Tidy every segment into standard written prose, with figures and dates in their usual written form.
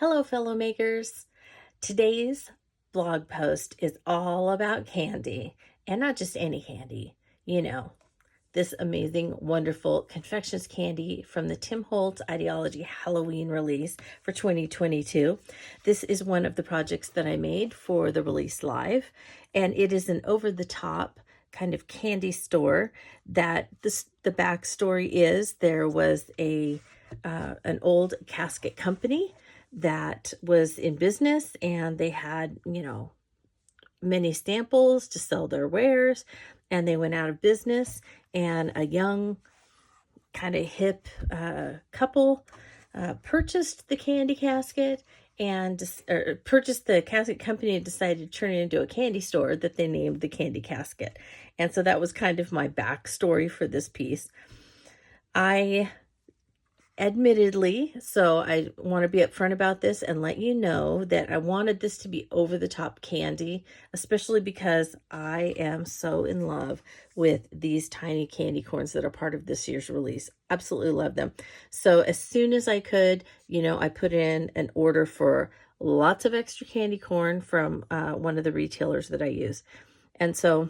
Hello, fellow makers. Today's blog post is all about candy, and not just any candy. You know, this amazing, wonderful confections candy from the Tim Holtz Idea-ology Halloween release for 2022. This is one of the projects that I made for the release live, and it is an over-the-top kind of candy store that the backstory is there was an old casket company that was in business, and they had, many samples to sell their wares, and they went out of business, and a young kind of hip couple purchased the candy casket and purchased the casket company and decided to turn it into a candy store that they named the Candy Casket. And so that was kind of my backstory for this piece. Admittedly, so I want to be upfront about this and let you know that I wanted this to be over-the-top candy, especially because I am so in love with these tiny candy corns that are part of this year's release. Absolutely love them. So as soon as I could, I put in an order for lots of extra candy corn from one of the retailers that I use. And so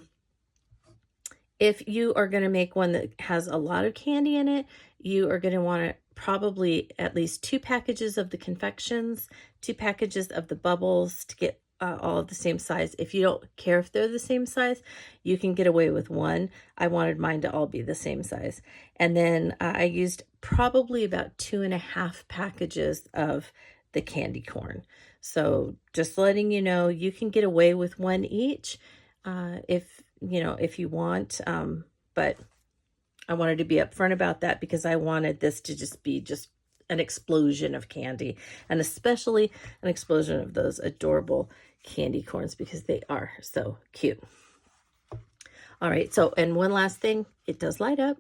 if you are going to make one that has a lot of candy in it, you are going to want to probably at least 2 packages of the confections, 2 packages of the bubbles to get all of the same size. If you don't care if they're the same size, you can get away with 1. I wanted mine to all be the same size. And then I used probably about 2.5 packages of the candy corn. So just letting you know, you can get away with 1 each if you want, but I wanted to be upfront about that because I wanted this to just be an explosion of candy, and especially an explosion of those adorable candy corns because they are so cute. All right, so, and one last thing, it does light up,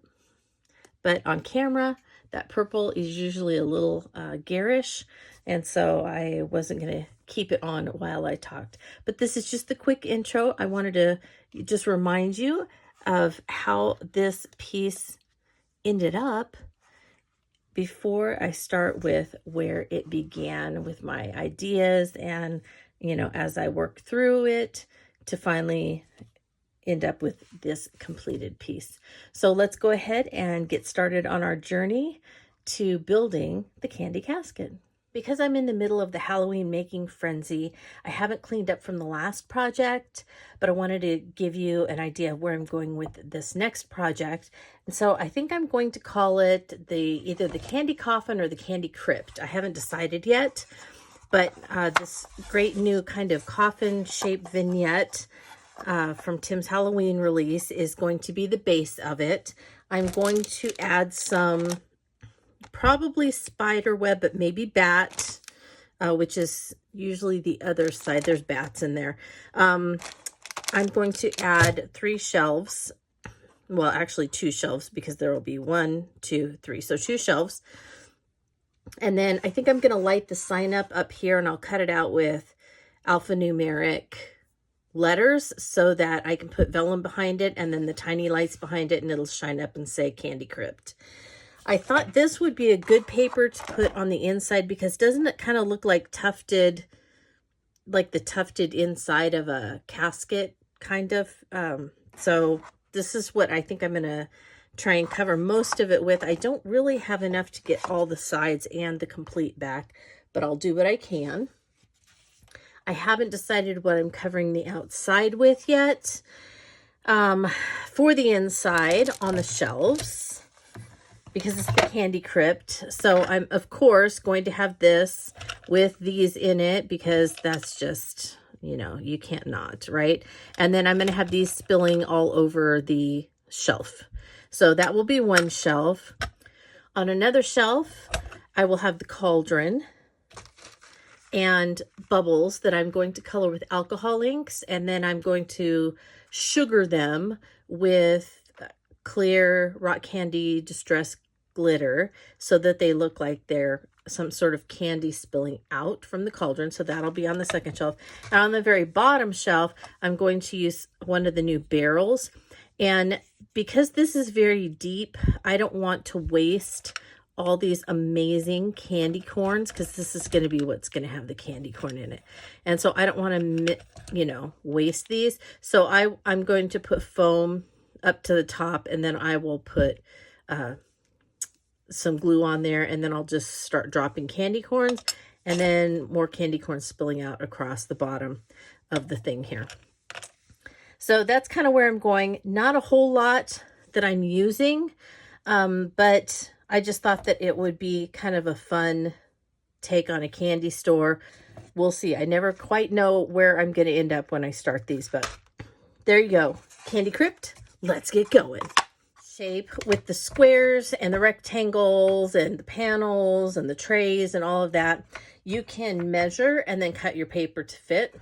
but on camera, that purple is usually a little garish, and so I wasn't going to keep it on while I talked. But this is just the quick intro. I wanted to just remind you of how this piece ended up before I start with where it began with my ideas and, as I worked through it to finally end up with this completed piece. So let's go ahead and get started on our journey to building the candy casket. Because I'm in the middle of the Halloween making frenzy, I haven't cleaned up from the last project, but I wanted to give you an idea of where I'm going with this next project. And so I think I'm going to call it either the Candy Coffin or the Candy Crypt. I haven't decided yet, but this great new kind of coffin-shaped vignette from Tim's Halloween release is going to be the base of it. I'm going to add some probably spider web, but maybe bat, which is usually the other side. There's bats in there. I'm going to add 3 shelves. Well, actually 2 shelves because there will be 1, 2, 3. So 2 shelves. And then I think I'm going to light the sign up here, and I'll cut it out with alphanumeric letters so that I can put vellum behind it and then the tiny lights behind it, and it'll shine up and say Candy Crypt. I thought this would be a good paper to put on the inside because doesn't it kind of look like tufted, like the tufted inside of a casket, kind of? So this is what I think I'm going to try and cover most of it with. I don't really have enough to get all the sides and the complete back, but I'll do what I can. I haven't decided what I'm covering the outside with yet. For the inside on the shelves, because it's the Candy Crypt. So I'm, of course, going to have this with these in it because that's just, you can't not, right? And then I'm going to have these spilling all over the shelf. So that will be one shelf. On another shelf, I will have the cauldron and bubbles that I'm going to color with alcohol inks. And then I'm going to sugar them with clear rock candy distress glitter so that they look like they're some sort of candy spilling out from the cauldron. So that'll be on the second shelf. And on the very bottom shelf, I'm going to use one of the new barrels. And because this is very deep, I don't want to waste all these amazing candy corns, because this is going to be what's going to have the candy corn in it. And so I don't want to, you know, waste these. So I'm going to put foam up to the top, and then I will put some glue on there, and then I'll just start dropping candy corns, and then more candy corns spilling out across the bottom of the thing here. So that's kind of where I'm going. Not a whole lot that I'm using, but I just thought that it would be kind of a fun take on a candy store. We'll see. I never quite know where I'm going to end up when I start these, but there you go. Candy Crypt, let's get going. Shape with the squares and the rectangles and the panels and the trays and all of that. You can measure and then cut your paper to fit,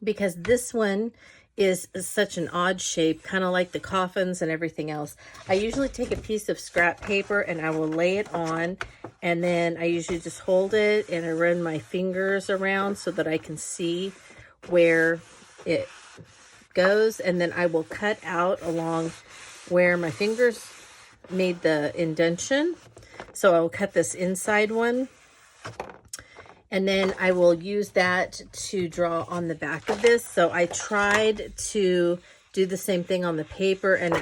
because this one is such an odd shape, kind of like the coffins and everything else. I usually take a piece of scrap paper and I will lay it on, and then I usually just hold it and I run my fingers around so that I can see where it goes, and then I will cut out along where my fingers made the indentation. So I will cut this inside one, and then I will use that to draw on the back of this. So I tried to do the same thing on the paper, and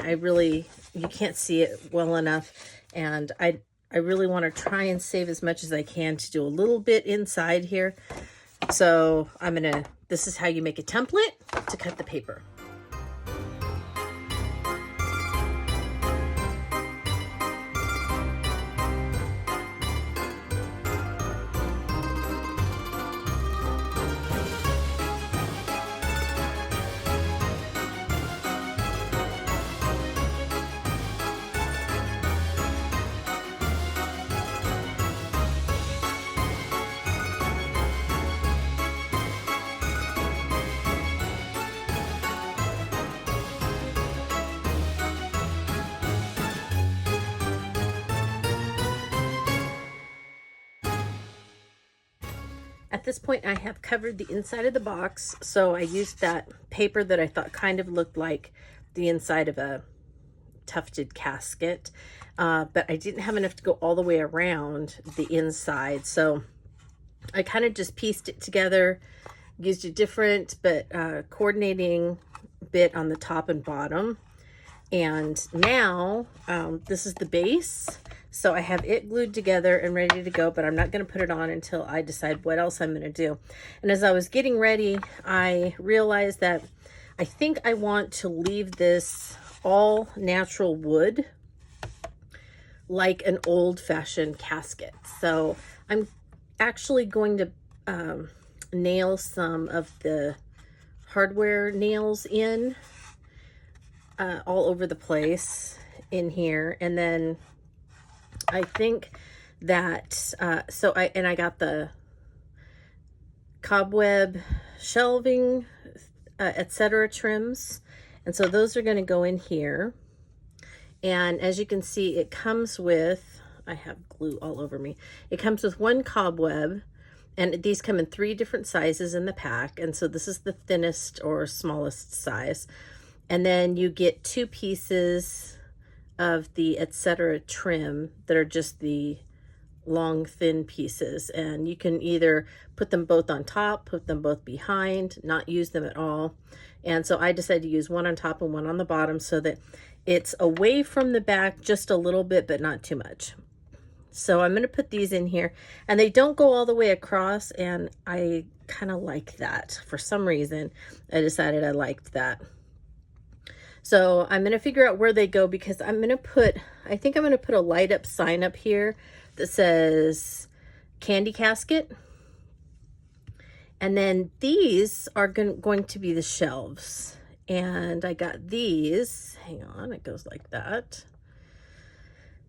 you can't see it well enough. And I really want to try and save as much as I can to do a little bit inside here. So this is how you make a template to cut the paper. At this point, I have covered the inside of the box, so I used that paper that I thought kind of looked like the inside of a tufted casket, but I didn't have enough to go all the way around the inside, so I kind of just pieced it together, used a different but coordinating bit on the top and bottom. And now this is the base. So I have it glued together and ready to go, but I'm not going to put it on until I decide what else I'm going to do. And as I was getting ready, I realized that I think I want to leave this all natural wood, like an old-fashioned casket. So I'm actually going to nail some of the hardware nails in all over the place in here, and then I think that I got the cobweb shelving etc. trims, and so those are going to go in here. And as you can see, it comes with, I have glue all over me, it comes with one cobweb, and these come in 3 different sizes in the pack, and so this is the thinnest or smallest size. And then you get 2 pieces of the etc. trim that are just the long thin pieces, and you can either put them both on top, put them both behind, not use them at all. And so I decided to use one on top and one on the bottom so that it's away from the back just a little bit, but not too much. So I'm going to put these in here, and they don't go all the way across, and I kind of like that. For some reason, I decided I liked that. So I'm going to figure out where they go, because I think I'm going to put a light up sign up here that says Candy Casket. And then these are going to be the shelves. And I got these, hang on, it goes like that.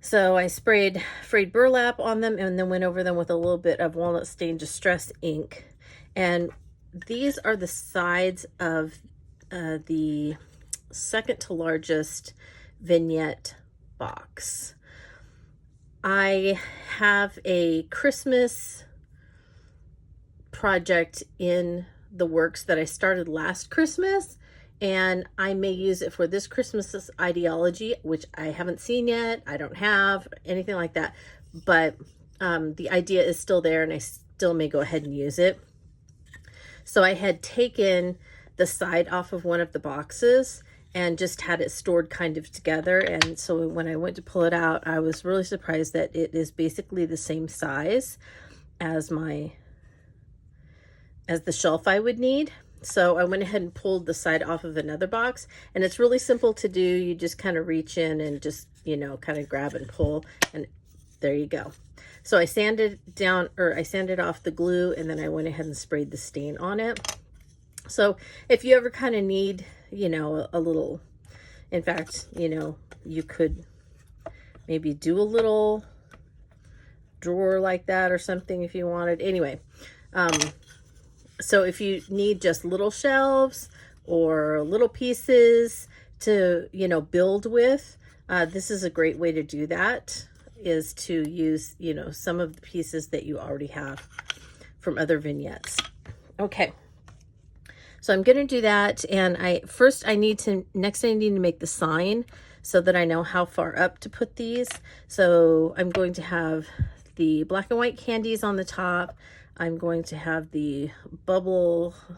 So I sprayed frayed burlap on them and then went over them with a little bit of walnut stain distress ink. And these are the sides of the second to largest vignette box. I have a Christmas project in the works that I started last Christmas, and I may use it for this Christmas's Idea-ology, which I haven't seen yet. I don't have anything like that, but the idea is still there, and I still may go ahead and use it. So I had taken the side off of one of the boxes and just had it stored kind of together. And so when I went to pull it out, I was really surprised that it is basically the same size as the shelf I would need. So I went ahead and pulled the side off of another box, and it's really simple to do. You just kind of reach in and just, kind of grab and pull, and there you go. So I sanded off the glue, and then I went ahead and sprayed the stain on it. So if you ever kind of need, a little, in fact, you could maybe do a little drawer like that or something if you wanted. Anyway, so if you need just little shelves or little pieces to, build with, this is a great way to do that, is to use, some of the pieces that you already have from other vignettes. Okay. So I'm going to do that. And next I need to make the sign so that I know how far up to put these. So I'm going to have the black and white candies on the top. I'm going to have the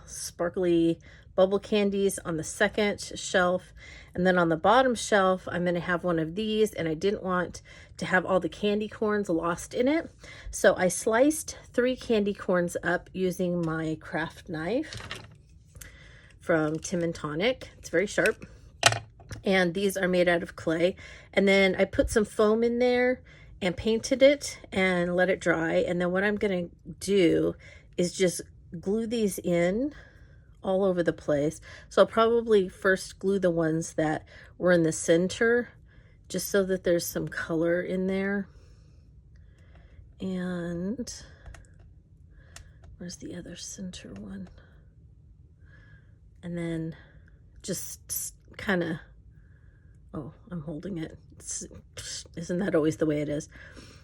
sparkly bubble candies on the second shelf. And then on the bottom shelf, I'm going to have one of these, and I didn't want to have all the candy corns lost in it. So I sliced 3 candy corns up using my craft knife from Tim Tonic. It's very sharp. And these are made out of clay. And then I put some foam in there and painted it and let it dry. And then what I'm going to do is just glue these in all over the place. So I'll probably first glue the ones that were in the center, just so that there's some color in there. And where's the other center one? And then just kind of, oh, I'm holding it. Isn't that always the way it is?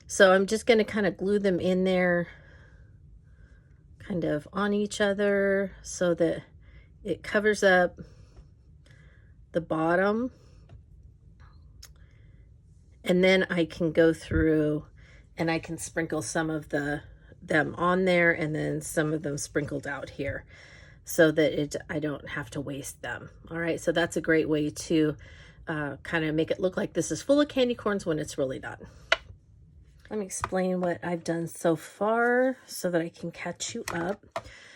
So I'm just going to kind of glue them in there, kind of on each other, so that it covers up the bottom. And then I can go through and I can sprinkle some of them on there, and then some of them sprinkled out here, so that I don't have to waste them. All right, so that's a great way to kind of make it look like this is full of candy corns when it's really not. Let me explain what I've done so far so that I can catch you up.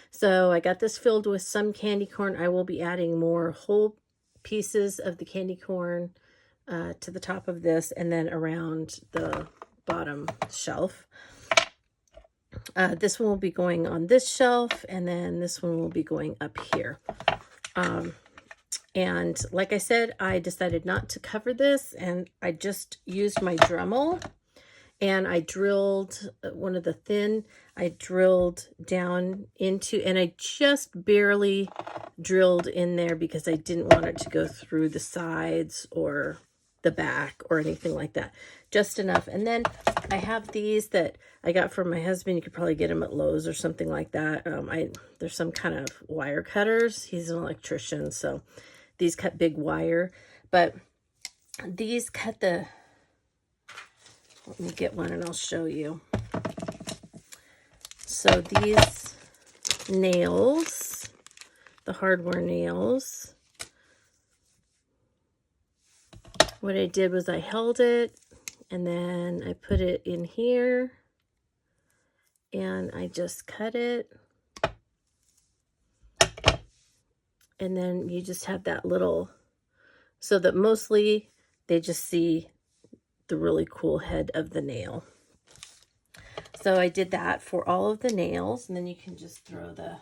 So I got this filled with some candy corn. I will be adding more whole pieces of the candy corn to the top of this, and then around the bottom shelf. This one will be going on this shelf, and then this one will be going up here. And like I said, I decided not to cover this, and I just used my Dremel, and I drilled one of the thin, I drilled down into, and I just barely drilled in there because I didn't want it to go through the sides or the back or anything like that. Just enough. And then I have these that I got from my husband. You could probably get them at Lowe's or something like that. There's some kind of wire cutters. He's an electrician, so these cut big wire. But these cut the... Let me get one and I'll show you. So these nails, the hardware nails, what I did was I held it, and then I put it in here, and I just cut it. And then you just have that little, so that mostly they just see the really cool head of the nail. So I did that for all of the nails, and then you can just throw the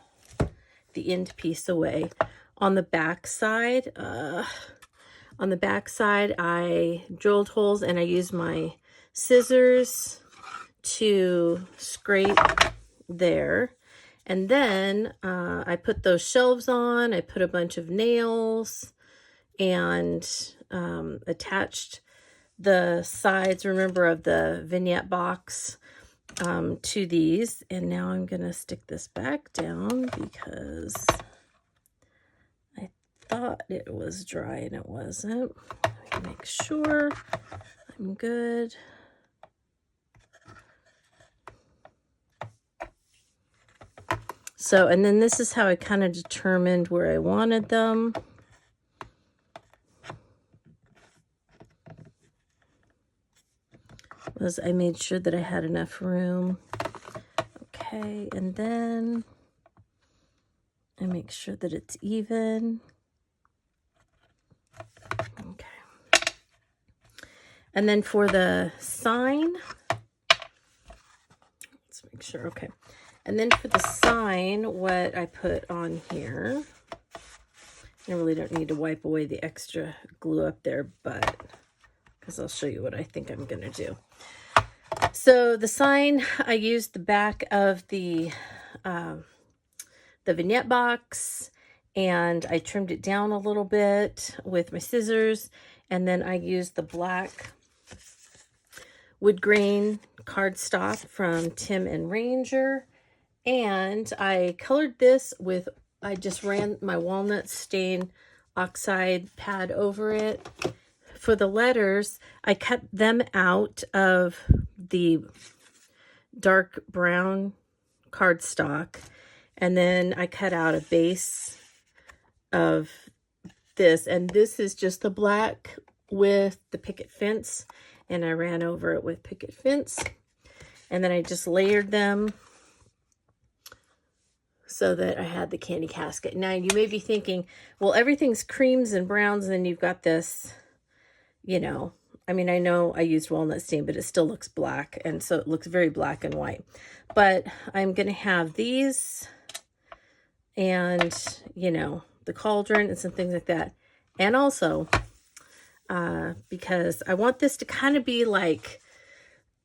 end piece away. On the back side, I drilled holes, and I used my scissors to scrape there. And then I put those shelves on. I put a bunch of nails and attached the sides, remember, of the vignette box to these. And now I'm going to stick this back down because I thought it was dry and it wasn't. Make sure I'm good. So, and then this is how I kind of determined where I wanted them. Was I made sure that I had enough room. Okay, and then I make sure that it's even. Okay. And then for the sign, let's make sure, okay. And then for the sign, what I put on here, I really don't need to wipe away the extra glue up there, but because I'll show you what I think I'm going to do. So the sign, I used the back of the vignette box, and I trimmed it down a little bit with my scissors, and then I used the black wood grain cardstock from Tim and Ranger, and I colored this with, I just ran my walnut stain oxide pad over it. For the letters, I cut them out of the dark brown cardstock, and then I cut out a base of this, and this is just the black with the picket fence, and I ran over it with picket fence, and then I just layered them so that I had the candy casket. Now you may be thinking, well, everything's creams and browns, and then you've got this, you know, I mean, I know I used walnut stain, but it still looks black, and so it looks very black and white. But I'm going to have these and, you know, the cauldron and some things like that. And also, because I want this to kind of be like,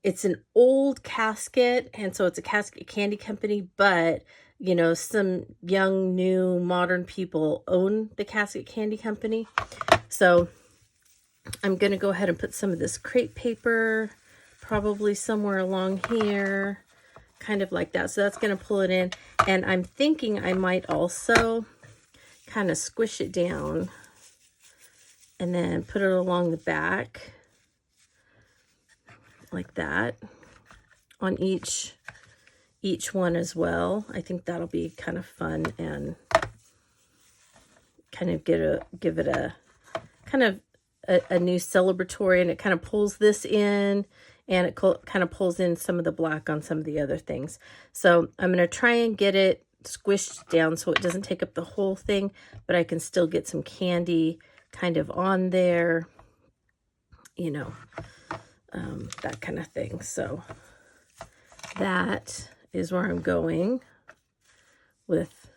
it's an old casket, and so it's a Casket Candy Company, but, you know, some young, new, modern people own the Casket Candy Company. So I'm going to go ahead and put some of this crepe paper probably somewhere along here, kind of like that. So that's going to pull it in. And I'm thinking I might also kind of squish it down and then put it along the back like that on each one as well. I think that'll be kind of fun and kind of give it a kind of a new celebratory, and it kind of pulls this in, and it kind of pulls in some of the black on some of the other things. So I'm going to try and get it squished down so it doesn't take up the whole thing, but I can still get some candy kind of on there, you know, that kind of thing. So that is where I'm going with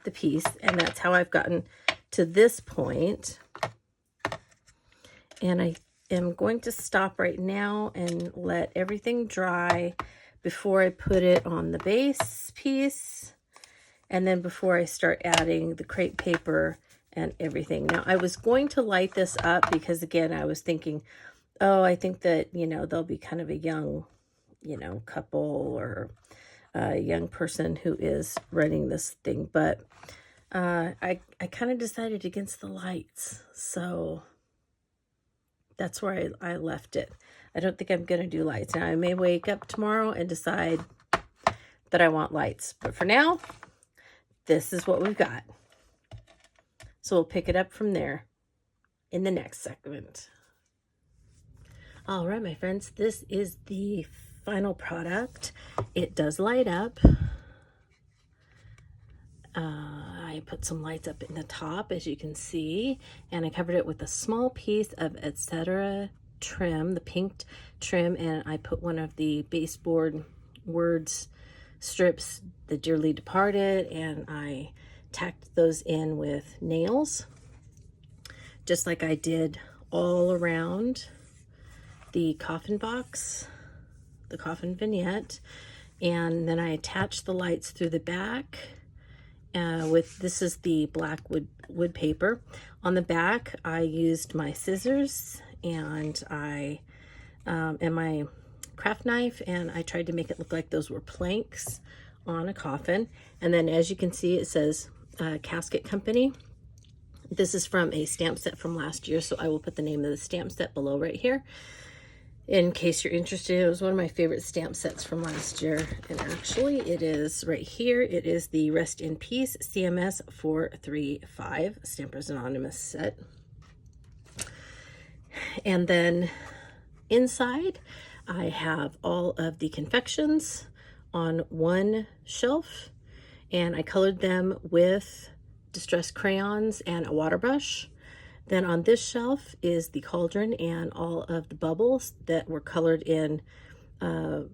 the piece, and that's how I've gotten to this point. And I am going to stop right now and let everything dry before I put it on the base piece, and then before I start adding the crepe paper and everything. Now, I was going to light this up because, again, I was thinking, oh, I think that, you know, there'll be kind of a young, you know, couple or a young person who is running this thing. But I kind of decided against the lights, so that's where I left it. I don't think I'm going to do lights. Now, I may wake up tomorrow and decide that I want lights. But for now, this is what we've got. So we'll pick it up from there in the next segment. All right, my friends, this is the final product. It does light up. I put some lights up in the top, as you can see, and I covered it with a small piece of Etc. trim, the pink trim, and I put one of the baseboard words strips, the dearly departed, and I tacked those in with nails, just like I did all around the coffin box, the coffin vignette. And then I attached the lights through the back with, this is the black wood paper. On the back, I used my scissors and and my craft knife, and I tried to make it look like those were planks on a coffin. And then, as you can see, it says Casket Company. This is from a stamp set from last year, so I will put the name of the stamp set below right here. In case you're interested, it was one of my favorite stamp sets from last year. And actually, it is right here. It is the Rest in Peace CMS 435 Stampers Anonymous set. And then inside, I have all of the confections on one shelf, and I colored them with distress crayons and a water brush. Then on this shelf is the cauldron and all of the bubbles that were colored in, I'm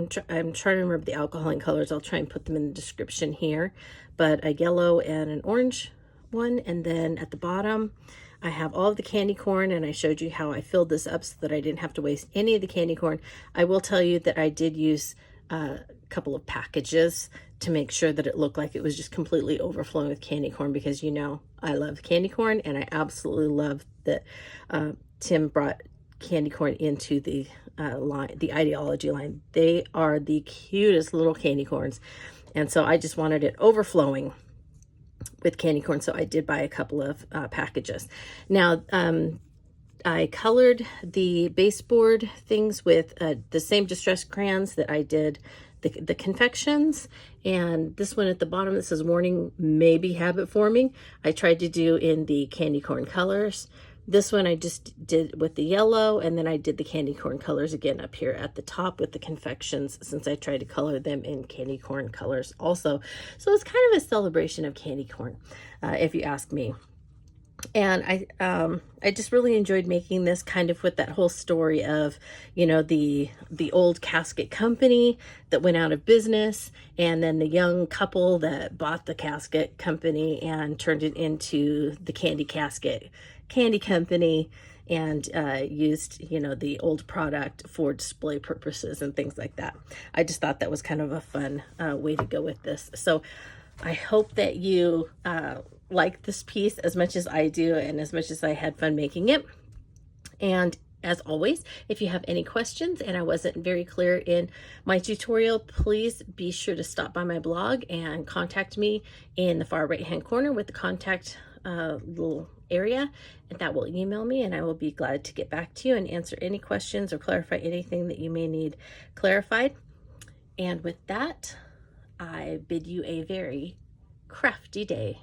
trying to remember the alcohol colors. I'll try and put them in the description here, but a yellow and an orange one. And then at the bottom, I have all of the candy corn, and I showed you how I filled this up so that I didn't have to waste any of the candy corn. I will tell you that I did use a couple of packages to make sure that it looked like it was just completely overflowing with candy corn, because you know I love candy corn, and I absolutely love that Tim brought candy corn into the line, the Idea-ology line. They are the cutest little candy corns, and so I just wanted it overflowing with candy corn, so I did buy a couple of packages. Now, I colored the baseboard things with the same distress crayons that I did the confections, and this one at the bottom that says warning maybe habit forming, I tried to do in the candy corn colors. This one I just did with the yellow, and then I did the candy corn colors again up here at the top with the confections, since I tried to color them in candy corn colors also. So it's kind of a celebration of candy corn, if you ask me. And I just really enjoyed making this, kind of with that whole story of, you know, the old Casket Company that went out of business, and then the young couple that bought the Casket Company and turned it into the Candy Company, and used, you know, the old product for display purposes and things like that. I just thought that was kind of a fun way to go with this. So I hope that you like this piece as much as I do, and as much as I had fun making it. And as always, if you have any questions and I wasn't very clear in my tutorial, please be sure to stop by my blog and contact me in the far right hand corner with the contact little area, and that will email me, and I will be glad to get back to you and answer any questions or clarify anything that you may need clarified. And with that, I bid you a very crafty day.